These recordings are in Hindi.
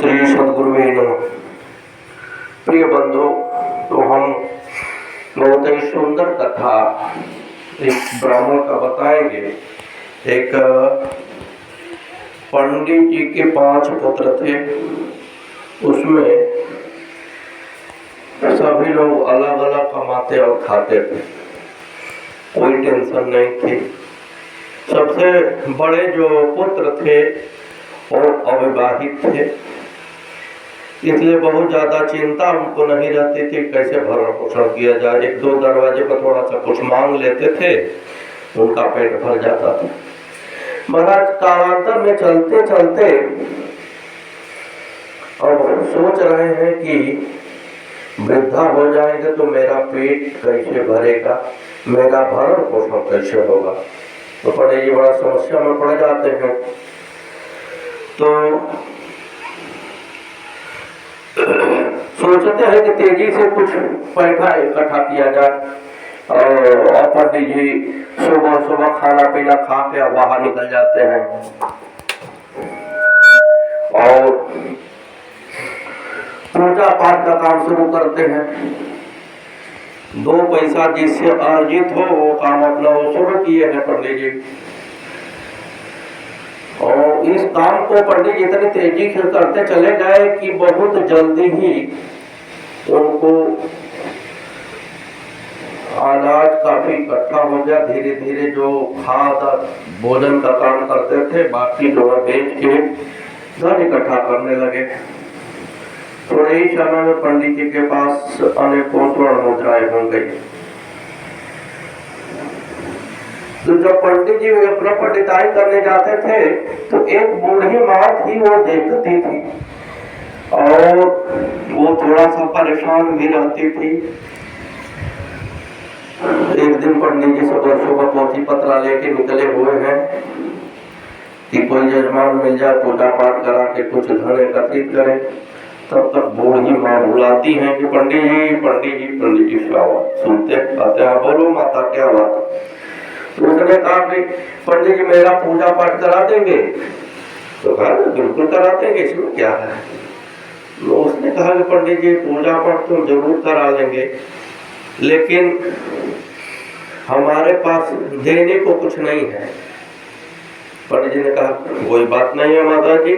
श्री सद्गुरुवे नमः। प्रिय बंधु, तो हम बहुत ही सुंदर कथा एक ब्राह्मण का बताएंगे। एक पंडित जी के 5 पुत्र थे, उसमें सभी लोग अलग अलग कमाते और खाते थे, कोई टेंशन नहीं थी। सबसे बड़े जो पुत्र थे वो अविवाहित थे, इसलिए बहुत ज़्यादा चिंता उनको नहीं रहती थी कैसे भरण पोषण किया जाए। 1-2 दरवाजे पर थोड़ा सा कुछ मांग लेते थे, उनका पेट भर जाता था। महाराज कालांतर में चलते चलते अब सोच रहे हैं कि वृद्धा हो जाएंगे तो मेरा पेट कैसे भरेगा, मेरा भरण पोषण कैसे होगा। तो बड़े ही बड़ा समस्या में पड़ जाते हैं। तो सोचते हैं कि तेजी से कुछ पैसा इकट्ठा किया जाए और पंडित जी सुबह सुबह खाना पीना खा के बाहर निकल जाते हैं और पूजा पाठ का काम शुरू करते हैं। 2 पैसा जिससे अर्जित हो वो काम अपना वो शुरू किए हैं पंडित जी। और इस काम को पंडित जी इतनी तेजी से करते चले गए कि बहुत जल्दी ही उनको अनाज काफी इकट्ठा हो गया। धीरे धीरे जो खाद भोजन का काम करते थे, बाकी जो बेच के धन इकट्ठा करने लगे। थोड़े ही समय में पंडित जी के पास अनेकों स्वर्ण मुद्राएं हो गई। तो जब पंडित जी अपना पंडिताई करने जाते थे तो एक बूढ़ी माँ थी, वो देखती थी और वो थोड़ा सा परेशान भी रहती थी। एक दिन पंडित जी सुबह सुबह पोथी पत्रा लेके निकले हुए हैं कि कोई यजमान मिल जाए, पूजा पाठ करा के कुछ धन एकत्रित करें। तब तक बूढ़ी माँ बुलाती हैं कि पंडित जी पंडित जी पंडित जी सुनते कहते हैं, बोलो माता क्या बात। तो उसने कहा कि पंडित जी मेरा पूजा पाठ करा देंगे। तो कहा बिल्कुल करा देंगे, इसमें क्या है। तो उसने कहा कि पंडित जी पूजा पाठ तो जरूर करा लेंगे, लेकिन हमारे पास देने को कुछ नहीं है। पंडित जी ने कहा कोई बात नहीं है माता जी,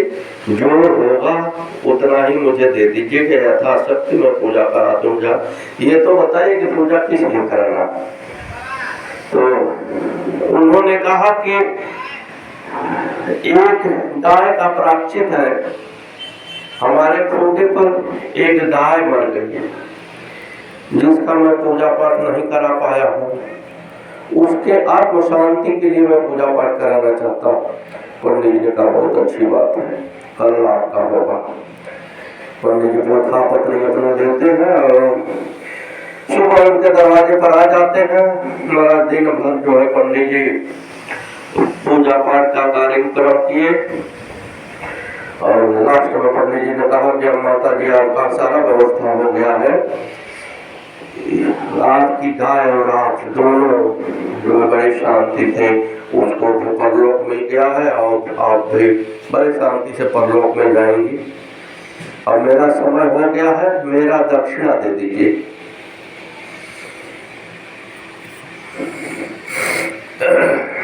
जो होगा उतना ही मुझे दे दीजिए कि यथाशक्ति मैं पूजा करा दूंगा। ये तो बताइए कि पूजा किस लिए करना। तो उन्होंने कहा कि एक गाय का प्रायश्चित है, हमारे खूंटे पर एक गाय मर गई है जिसका मैं पूजा पाठ नहीं करा पाया हूँ, उसके आत्म शांति के लिए मैं पूजा पाठ कराना चाहता हूँ। पंडित जी ने कहा बहुत अच्छी बात है, कल आपका होगा। पंडित जी प्रथा पत्र अपना देते हैं और सुबह उनके दरवाजे पर आ जाते हैं। महाराज दिन भर जो है पंडित जी पूजा पाठ का कार्यक्रम किए और लास्ट में पंडित जी ने कहा कि माता जी आपका सारा व्यवस्था हो गया है, आपकी गाय और आप दोनों जो बड़े शांति थे उसको भी परलोक मिल गया है और आप भी बड़े शांति से परलोक में जाएंगी। और मेरा समय हो गया है, मेरा दक्षिणा दे दीजिए।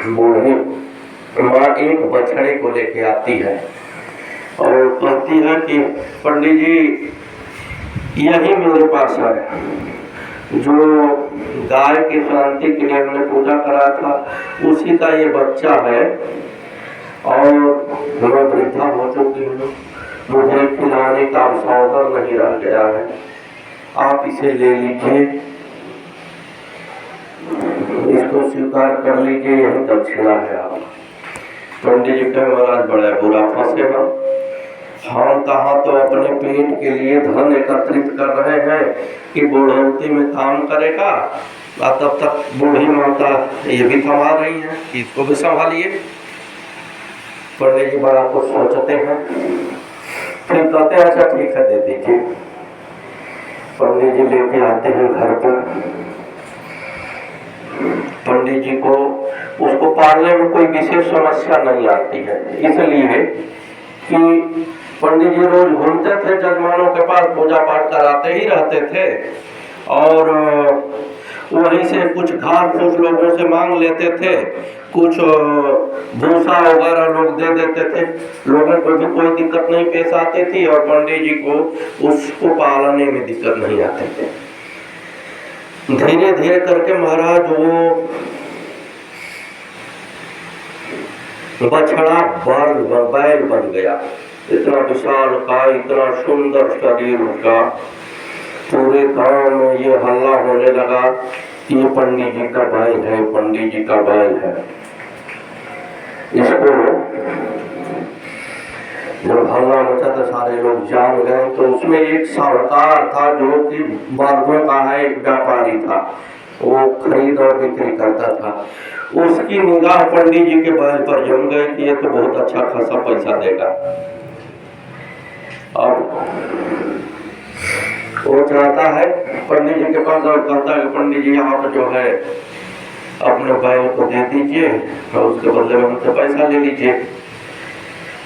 बूढ़ी माँ एक बछड़े को लेके आती है और कहती है कि पंडित जी यही मेरे पास है, जो गाय की शांति के लिए हमने पूजा करा था उसी का ये बच्चा है और मैं वृद्धा हो चुकी हूँ, मुझे खिलाने का अवसर नहीं रह गया है, आप इसे ले लीजिए, इसको स्वीकार कर लीजिए, यही दक्षिणा है आप। पंडित जी कहे महाराज बड़ा बुरा फंसेगा, हम कहा तो अपने पेट के लिए धन एकत्रित कर रहे हैं कि बूढ़ौती में काम करेगा, और तब तक बूढ़ी माता ये भी थमा रही है कि इसको भी संभालिए। पंडित जी बड़ा कुछ सोचते हैं, फिर कहते हैं अच्छा ठीक है दे दीजिए। पंडित जी लेके आते हैं घर पर। पंडित जी को उसको पालने में कोई विशेष समस्या नहीं आती है, इसलिए कि पंडित जी रोज घूमते थे जजमानों के पास, पूजा पाठ कराते ही रहते थे और वहीं से कुछ घास फूस लोगों से मांग लेते थे, कुछ भूसा वगैरह लोग दे देते थे। लोगों को भी कोई दिक्कत नहीं पेश आती थी और पंडित जी को उसको पालने में दिक्कत नहीं आती थी। धीरे धीरे करके महाराज वो बछड़ा बैल बन गया। इतना विशाल का, इतना सुंदर शरीर उसका, पूरे गांव में ये हल्ला होने लगा कि ये पंडित जी का बैल है, पंडित जी का बैल है। इसको जब हल्ला मचा तो सारे लोग जान गए। तो उसमें एक साहूकार था जो कि बर्दों का है, एक व्यापारी था, वो खरीद और बिक्री करता था। उसकी निगाह पंडित जी के बैल पर जम गई कि ये तो बहुत अच्छा खासा पैसा देगा। अब वो चाहता है पंडित जी के पास और कहता है पंडित जी आप जो है अपने बैल को दे दीजिए और उसके बदले में हमसे पैसा ले लीजिए।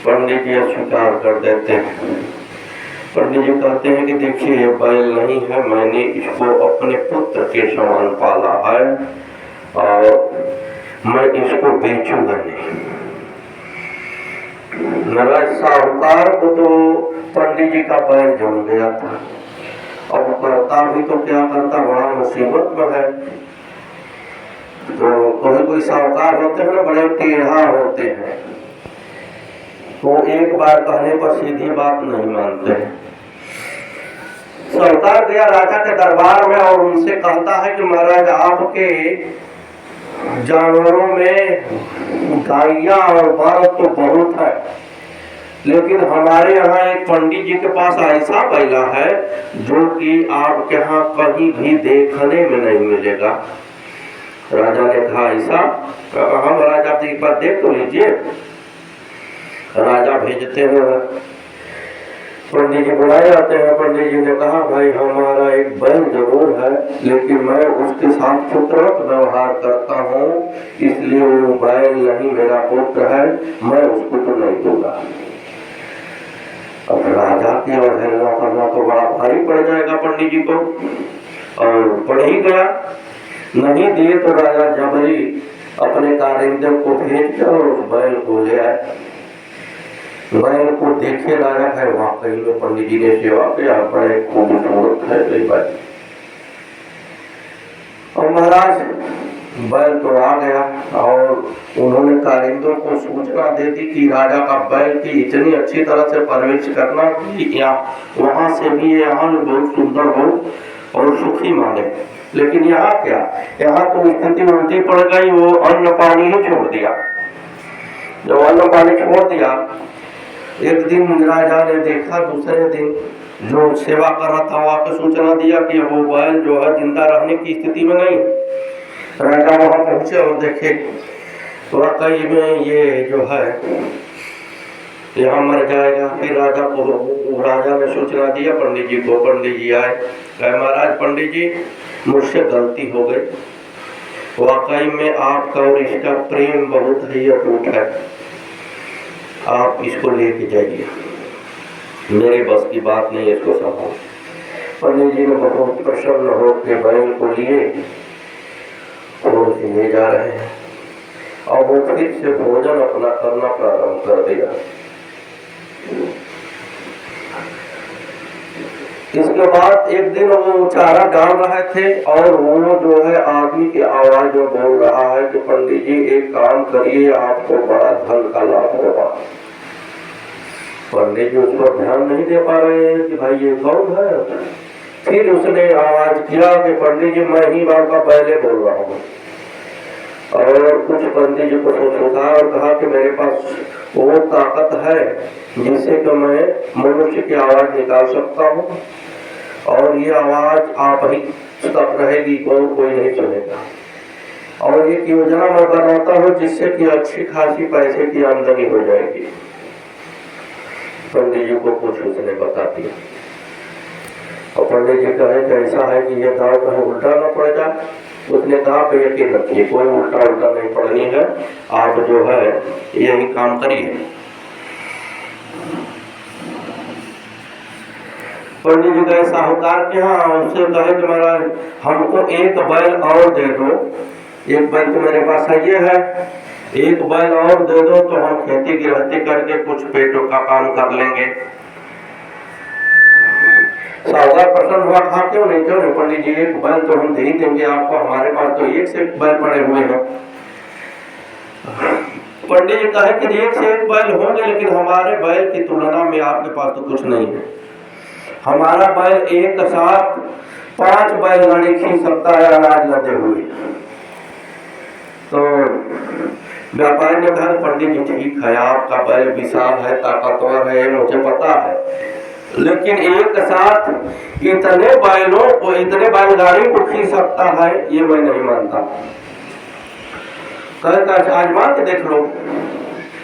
पंडित जी स्वीकार कर देते हैं। पंडित जी कहते हैं कि देखिए ये बैल नहीं है, मैंने इसको अपने पुत्र के समान पाला है और मैं इसको बेचूंगा नहीं। नाराज साहूकार को तो पंडित जी का बैल जम गया था। अब करता भी तो क्या करता, बड़ा मुसीबत में है। तो कोई साहूकार होते हैं ना, बड़े टेढ़ा होते हैं, तो एक बार कहने पर सीधी बात नहीं मानते हैं। साहूकार गया राजा के दरबार में और उनसे कहता है कि महाराज आपके जानवरों में गायियां और बलद तो बहुत है, लेकिन हमारे यहाँ एक पंडित जी के पास ऐसा बैला है जो कि आपके यहाँ कहीं भी देखने में नहीं मिलेगा। राजा ने कहा ऐसा? हम राजा आप एक बार देख तो लीजिए। राजा भेजते हैं, पंडित जी बुलाए जाते हैं। पंडित जी ने कहा भाई हमारा एक बैल जरूर है, लेकिन मैं उसके साथ पुत्रवत व्यवहार करता हूँ, इसलिए वो बैल नहीं मेरा पुत्र है, मैं उसको तो नहीं दूंगा। अब राजा की अवहेलना करना तो बड़ा भारी पड़ जाएगा पंडित जी को, और पड़ ही गया। नहीं दिए तो राजा जबरी अपने कारिंदे को भेज कर और उस बैल को ले आए। बैल को देखे राजा है, वाकई में पंडित जी ने सेवा किया, बड़े खूबसूरत है बैल। और महाराज बैल तो आ गया और उन्होंने कारिंदों को सूचना दे दी कि राजा का बैल की इतनी अच्छी तरह से परवरिश करना कि वहां से भी यहाँ बहुत सुंदर हो और सुखी माने। लेकिन यहाँ क्या, यहाँ तो स्थिति उल्टी पड़ गई, वो अन्न पानी ही छोड़ दिया। जब अन्न पानी छोड़ दिया, एक दिन राजा ने देखा, दूसरे दिन जो सेवा कर रहा था वहां पर सूचना दिया कि वो बैल जो है जिंदा रहने की स्थिति में नहीं। राजा वहां पहुंचे और देखे वाकई में ये जो है यहाँ मर जाएगा। फिर राजा ने सूचना दिया पंडित जी को। पंडित जी आए, कहे महाराज पंडित जी मुझसे गलती हो गई, वाकई में आपका और इसका प्रेम बहुत ही अटूट है, आप इसको लेके जाइए, मेरे बस की बात नहीं इसको संभाल। पंडित जी ने बहुत प्रसन्न होकर बैल को लिए और ले जा रहे हैं और वो फिर से भोजन अपना करना प्रारंभ कर दिया। इसके बाद एक दिन वो चारा डाल रहे थे और वो जो है आदमी की आवाज जो बोल रहा है कि पंडित जी एक काम करिए, आपको बड़ा धन का लाभ होगा। पंडित जी उस पर ध्यान नहीं दे पा रहे हैं कि भाई ये कौन है। फिर उसने आवाज किया कि पंडित जी मैं ही बाप का पहले बोल रहा हूँ। और कुछ पंडित जी को सोचा और कहा कि मेरे पास वो ताकत है जिससे कि मैं मनुष्य की आवाज निकाल सकता हूँ और ये आवाज आप ही तक रहेगी, कोई नहीं सुनेगा। और एक योजना मैं बनाता हूँ जिससे कि अच्छी खासी पैसे की आमदनी हो जाएगी। पंडित जी को कुछ उसने बता दिया और पंडित जी कहे कि ऐसा है कि ये दाव कहीं उल्टा न पड़ जाए। उसने कहा कि यकीन रखिए कोई उल्टा नहीं पड़नी है, आप जो है यही काम करिए। पंडित जी गए साहूकार के यहाँ, उससे कहे कि महाराज हमको एक बैल और दे दो, एक बैल तो मेरे पास ये है, एक बैल और दे दो तो हम खेती गृहस्थी करके कुछ पेटों का काम कर लेंगे। साहूकार प्रसन्न हुआ, कहा क्यों नहीं पंडित जी, एक बैल तो हम दे ही देंगे आपको, हमारे पास तो एक से एक बैल पड़े हुए हैं। पंडित जी कहे कि एक से एक बैल होंगे, लेकिन हमारे बैल की तुलना में आपके पास तो कुछ नहीं है। हमारा बैल एक साथ 5 बैलगाड़ी खींच सकता है अनाज लदे हुए। तो व्यापारी ने कहा पंडित जी ठीक है, आपका बैल विशाल है, ताकतवर है, मुझे पता है, लेकिन एक साथ इतने बैलों को, इतने बैलगाड़ी को खींच सकता है, ये मैं नहीं मानता। कहे आजमा के देख लो।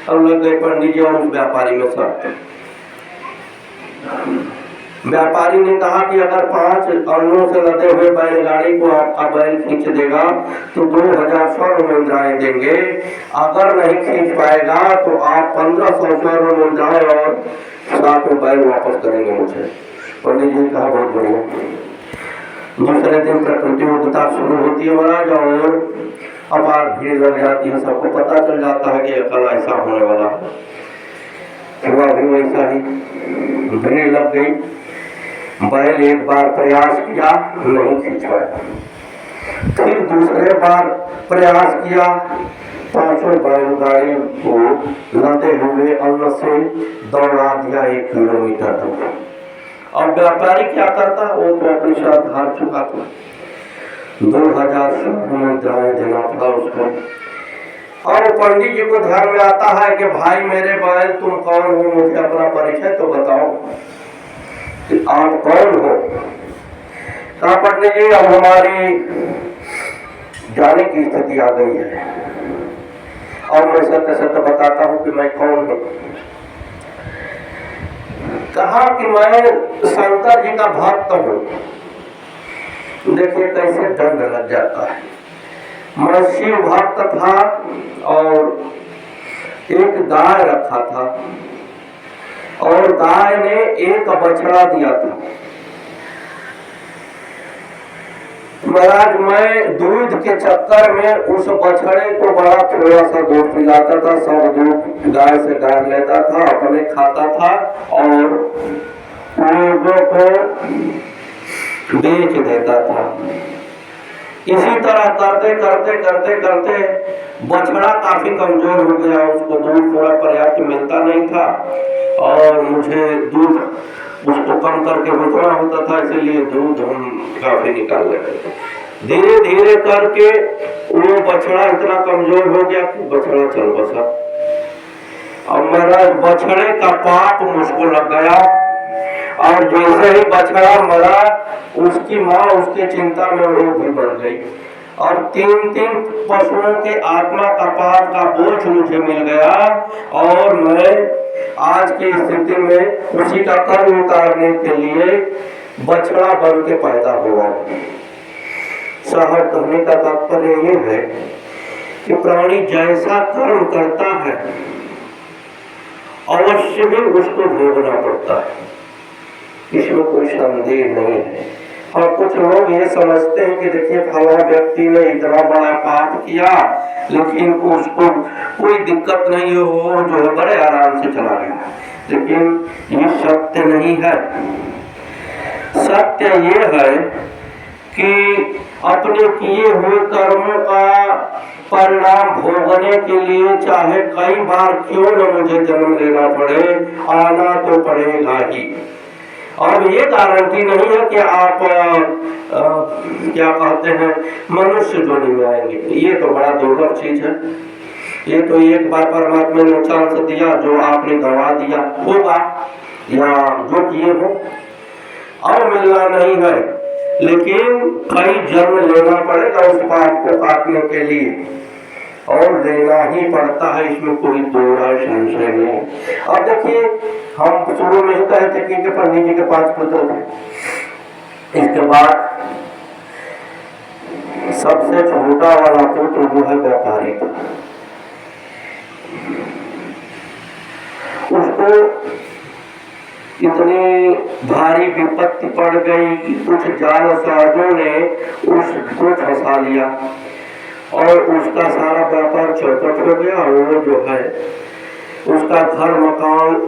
अब लग गए पंडित जी और उस व्यापारी में शर्त। व्यापारी ने कहा कि अगर 5 अन्नों से लदे हुए बैलगाड़ी को आपका बैल खींच देगा तो 2000 स्वर्ण मुद्राएं देंगे, अगर नहीं खींच पाएगा तो आप 1500 स्वर्ण मुद्राएं और 7 बैल वापस करेंगे मुझे। पंडित जी कहा बहुत बढ़िया। दूसरे दिन प्रतियोगिता शुरू होती है महाराज, और अपार भीड़ लग जाती है, सबको पता चल जाता है कि कल ऐसा होने वाला है। हुआ भी वैसा ही, भीड़ लग गई। बैल एक बार प्रयास किया, नहीं खींच पाया, फिर दूसरे बार प्रयास किया, 5 बैलगाड़ी को लदे हुए अन्न से दौड़ा दिया 1 किलोमीटर दूर। अब व्यापारी क्या करता, वो तो अपनी शर्त हार चुका था, 2000 मुद्राएं देना पड़ा उसको। और पंडित जी को ध्यान में आता है कि भाई मेरे बैल तुम कौन हो, मुझे अपना परिचय तो बताओ कि आप कौन हो। कहा पंडित जी अब हमारी जाने की स्थिति आ गई है और मैं सत्य सत्य बताता हूं कि मैं कौन हूं। कहा कि मैं शंकर जी का भक्त हूं। देखिए कैसे दंड लग जाता है। मैं शिव भक्त था और एक गाय रखा था और गाय ने एक बछड़ा दिया था। महाराज मैं दूध के चक्कर में उस बछड़े को बड़ा थोड़ा सा दूध पिलाता था, सब दूध गाय से गाड़ लेता था, अपने खाता था और लोगों को बेच देता था। इसी तरह करते करते करते करते बछड़ा काफी कमजोर हो गया, उसको दूध थोड़ा पर्याप्त मिलता नहीं था और मुझे दूध उसको कम करके बेचना होता था, इसलिए दूध हम काफी निकाल लेते थे। धीरे धीरे करके वो बछड़ा इतना कमजोर हो गया कि बछड़ा चल बसा। अब मेरा बछड़े का पाप मुझको लग गया और जैसे ही बछड़ा मरा उसकी माँ उसके चिंता में वो भी मर गई और 3 पशुओं के आत्मा का पाप का बोझ मुझे मिल गया और मैं आज की स्थिति में उसी का कर्म उतारने के लिए बछड़ा बन के पैदा हुआ। साहब कहने का तात्पर्य ये है कि प्राणी जैसा कर्म करता है अवश्य ही उसको भोगना पड़ता है, इसमें कोई संदेह नहीं है। और कुछ लोग ये समझते हैं कि देखिए फला व्यक्ति ने इतना बड़ा पाप किया लेकिन उसको कोई दिक्कत नहीं हो, जो है बड़े आराम से चला गया, लेकिन ये सत्य नहीं है। सत्य ये है कि अपने किए हुए कर्मों का परिणाम भोगने के लिए चाहे कई बार क्यों न मुझे जन्म लेना पड़े, आना तो पड़ेगा ही। और ये गारंटी नहीं है कि आप क्या कहते हैं मनुष्य जोड़ी में आएंगे, ये तो बड़ा दुर्लभ चीज है। ये तो एक बार परमात्मा ने चांस दिया जो आपने गंवा दिया होगा या जो किए हो, अब मिलना नहीं है, लेकिन कई जन्म लेना पड़ेगा उस पाप को काटने के लिए और लेना ही पड़ता है, इसमें कोई दो राय संशय नहीं। अब देखिए हम शुरू में ही कहे थे कि पंडित जी के 5 पुत्र थे, इसके बाद सबसे छोटा वाला पुत्र जो है व्यापारी था, उसको इतनी भारी विपत्ति पड़ गई कि कुछ जालसाजों ने उसको फंसा लिया और उसका सारा व्यापार चौपट हो गया और वो जो है उसका घर मकान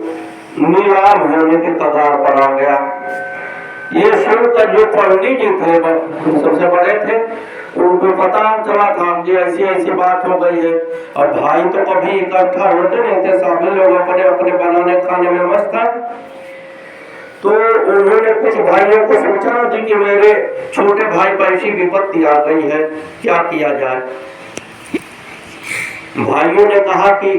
नीलाम होने के कगार पर आ गया। ये सुनकर जो पंडित जी थे, सबसे बड़े थे, उनको पता चला था कि ऐसी ऐसी बात हो गई है। और भाई तो कभी इकट्ठा होते नहीं थे, सभी लोग अपने अपने बनाने खाने में मस्त हैं। तो उन्होंने कुछ भाइयों को सूचना दी कि मेरे छोटे भाई पर ऐसी विपत्ति आ गई है, क्या किया जाए। भाइयों ने कहा कि